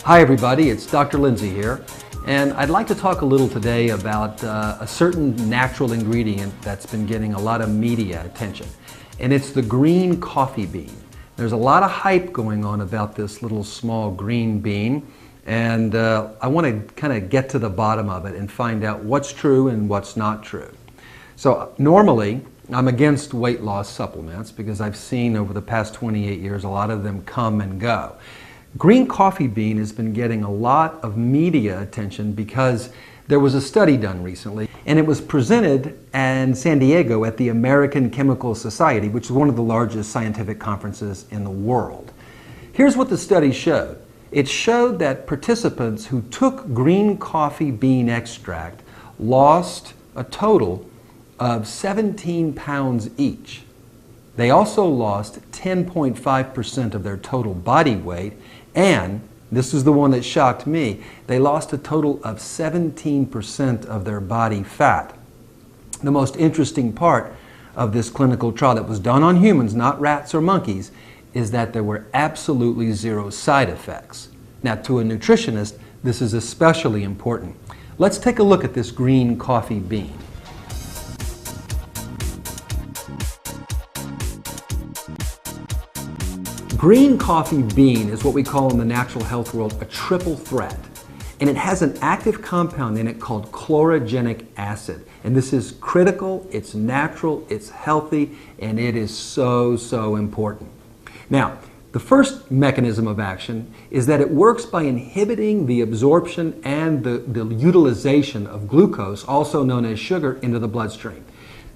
Hi everybody, it's Dr. Lindsay here, and I'd like to talk a little today about a certain natural ingredient that's been getting a lot of media attention, and it's the green coffee bean. There's a lot of hype going on about this little small green bean, and I want to kind of get to the bottom of it and find out what's true and what's not true. So normally, I'm against weight loss supplements because I've seen over the past 28 years a lot of them come and go. Green coffee bean has been getting a lot of media attention because there was a study done recently, and it was presented in San Diego at the American Chemical Society, which is one of the largest scientific conferences in the world. Here's what the study showed. It showed that participants who took green coffee bean extract lost a total of 17 pounds each. They also lost 10.5% of their total body weight, and this is the one that shocked me, they lost a total of 17% of their body fat. The most interesting part of this clinical trial that was done on humans, not rats or monkeys, is that there were absolutely zero side effects. Now, to a nutritionist, this is especially important. Let's take a look at this green coffee bean. Green coffee bean is what we call in the natural health world a triple threat. And it has an active compound in it called chlorogenic acid. And this is critical, it's natural, it's healthy, and it is so important. Now, the first mechanism of action is that it works by inhibiting the absorption and the utilization of glucose, also known as sugar, into the bloodstream.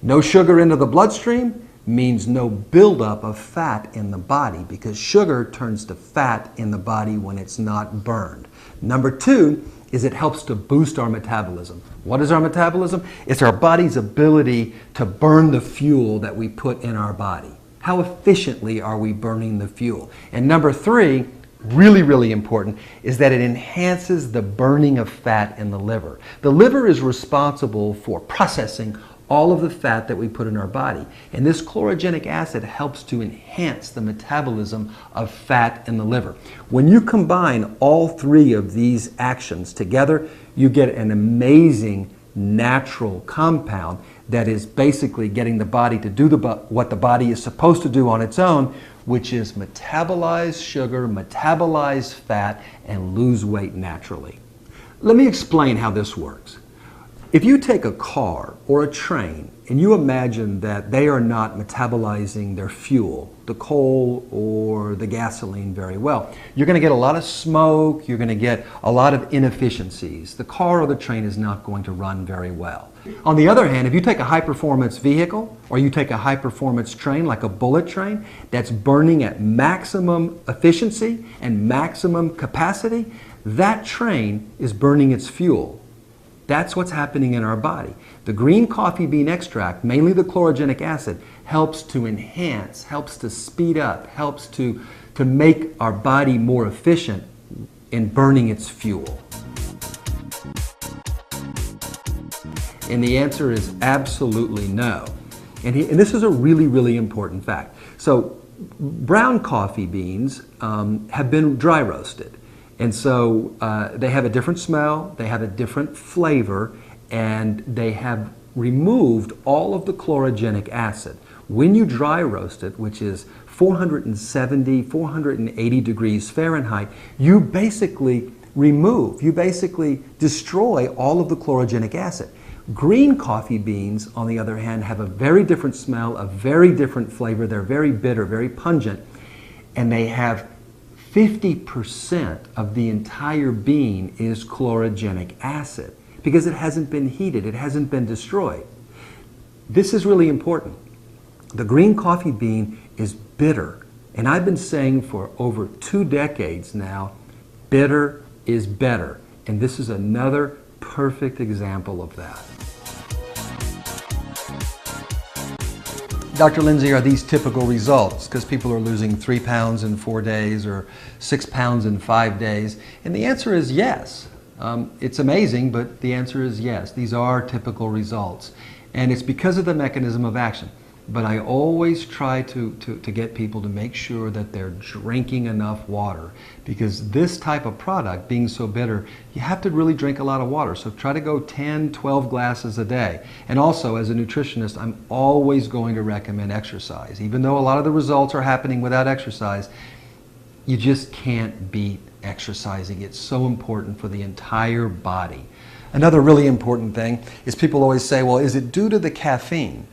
No sugar into the bloodstream means no buildup of fat in the body, because sugar turns to fat in the body when it's not burned. Number two is it helps to boost our metabolism. What is our metabolism? It's our body's ability to burn the fuel that we put in our body. How efficiently are we burning the fuel? And number three, really important, is that it enhances the burning of fat in the liver. The liver is responsible for processing all of the fat that we put in our body. And this chlorogenic acid helps to enhance the metabolism of fat in the liver. When you combine all three of these actions together, you get an amazing natural compound that is basically getting the body to do what the body is supposed to do on its own, which is metabolize sugar, metabolize fat, and lose weight naturally. Let me explain how this works. If you take a car or a train and you imagine that they are not metabolizing their fuel, the coal or the gasoline, very well, you're going to get a lot of smoke, you're going to get a lot of inefficiencies. The car or the train is not going to run very well. On the other hand, if you take a high-performance vehicle or you take a high-performance train like a bullet train that's burning at maximum efficiency and maximum capacity, that train is burning its fuel. That's what's happening in our body. The green coffee bean extract, mainly the chlorogenic acid, helps to enhance, helps to speed up, helps to make our body more efficient in burning its fuel. And the answer is absolutely no. And this is a really important fact. So brown coffee beans have been dry roasted. And so they have a different smell, they have a different flavor, and they have removed all of the chlorogenic acid. When you dry roast it, which is 470, 480 degrees Fahrenheit, you basically destroy all of the chlorogenic acid. Green coffee beans, on the other hand, have a very different smell, a very different flavor. They're very bitter, very pungent, and they have 50% of the entire bean is chlorogenic acid because it hasn't been heated, it hasn't been destroyed. This is really important. The green coffee bean is bitter, and I've been saying for over 2 decades now, bitter is better, and this is another perfect example of that. Dr. Lindsay, are these typical results? Because people are losing 3 pounds in 4 days or 6 pounds in 5 days. And the answer is yes. It's amazing, but the answer is yes. These are typical results. And it's because of the mechanism of action. but I always try to get people to make sure that they're drinking enough water, because this type of product, being so bitter, you have to really drink a lot of water. So try to go 10, 12 glasses a day. And also, as a nutritionist, I'm always going to recommend exercise. Even though a lot of the results are happening without exercise, you just can't beat exercising. It's so important for the entire body. Another really important thing is people always say, well, is it due to the caffeine?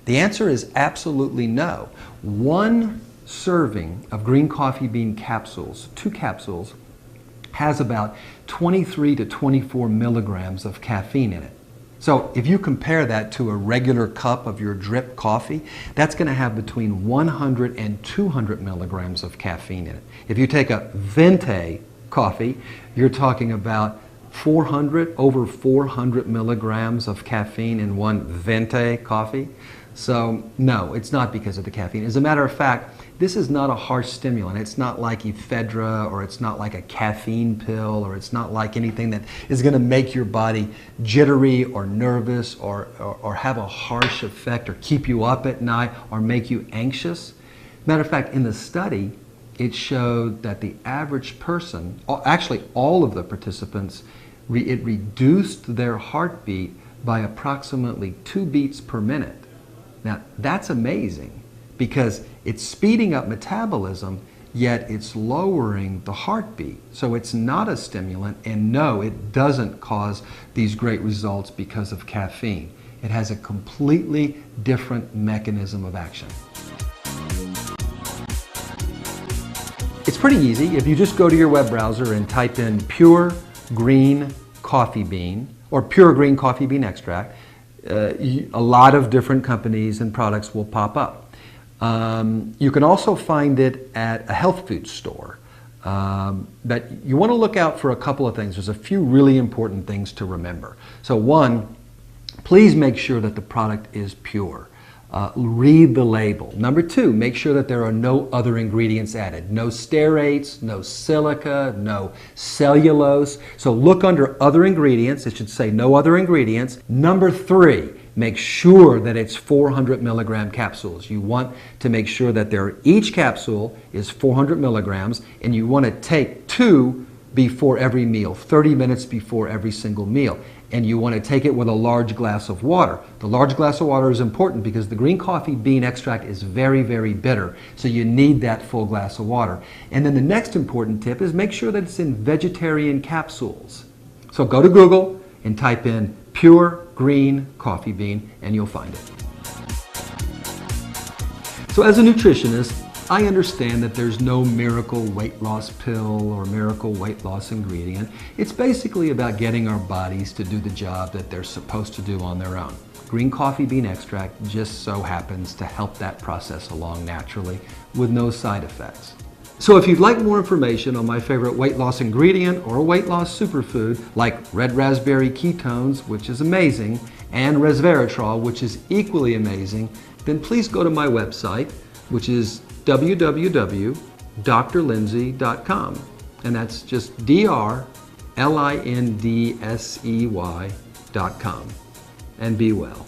The answer is absolutely no. One serving of green coffee bean capsules, 2 capsules, has about 23 to 24 milligrams of caffeine in it. So if you compare that to a regular cup of your drip coffee, that's going to have between 100 and 200 milligrams of caffeine in it. If you take a Venti coffee, you're talking about over 400 milligrams of caffeine in one Venti coffee. So no, it's not because of the caffeine. As a matter of fact, this is not a harsh stimulant. It's not like ephedra, or it's not like a caffeine pill, or it's not like anything that is going to make your body jittery or nervous or have a harsh effect or keep you up at night or make you anxious. Matter of fact, in the study, it showed that the average person, actually all of the participants, it reduced their heartbeat by approximately 2 beats per minute. Now, that's amazing, because it's speeding up metabolism, yet it's lowering the heartbeat. So it's not a stimulant, and no, it doesn't cause these great results because of caffeine. It has a completely different mechanism of action. It's pretty easy. If you just go to your web browser and type in pure green coffee bean or pure green coffee bean extract, a lot of different companies and products will pop up. You can also find it at a health food store. But you want to look out for a couple of things. There's a few really important things to remember. So one, please make sure that the product is pure. Read the label. Number 2, make sure that there are no other ingredients added. No stearates, no silica, no cellulose. So look under other ingredients. It should say no other ingredients. Number 3, make sure that it's 400 milligram capsules. You want to make sure that each capsule is 400 milligrams, and you want to take 2 before every meal, 30 minutes before every single meal. And you want to take it with a large glass of water. The large glass of water is important because the green coffee bean extract is very, very bitter. So you need that full glass of water. And then the next important tip is make sure that it's in vegetarian capsules. So go to Google and type in pure green coffee bean and you'll find it. So as a nutritionist, I understand that there's no miracle weight loss pill or miracle weight loss ingredient. It's basically about getting our bodies to do the job that they're supposed to do on their own. Green coffee bean extract just so happens to help that process along naturally with no side effects. So if you'd like more information on my favorite weight loss ingredient or a weight loss superfood like red raspberry ketones, which is amazing, and resveratrol, which is equally amazing, then please go to my website, which is www.drlindsey.com, and that's just drlindsey.com, and be well.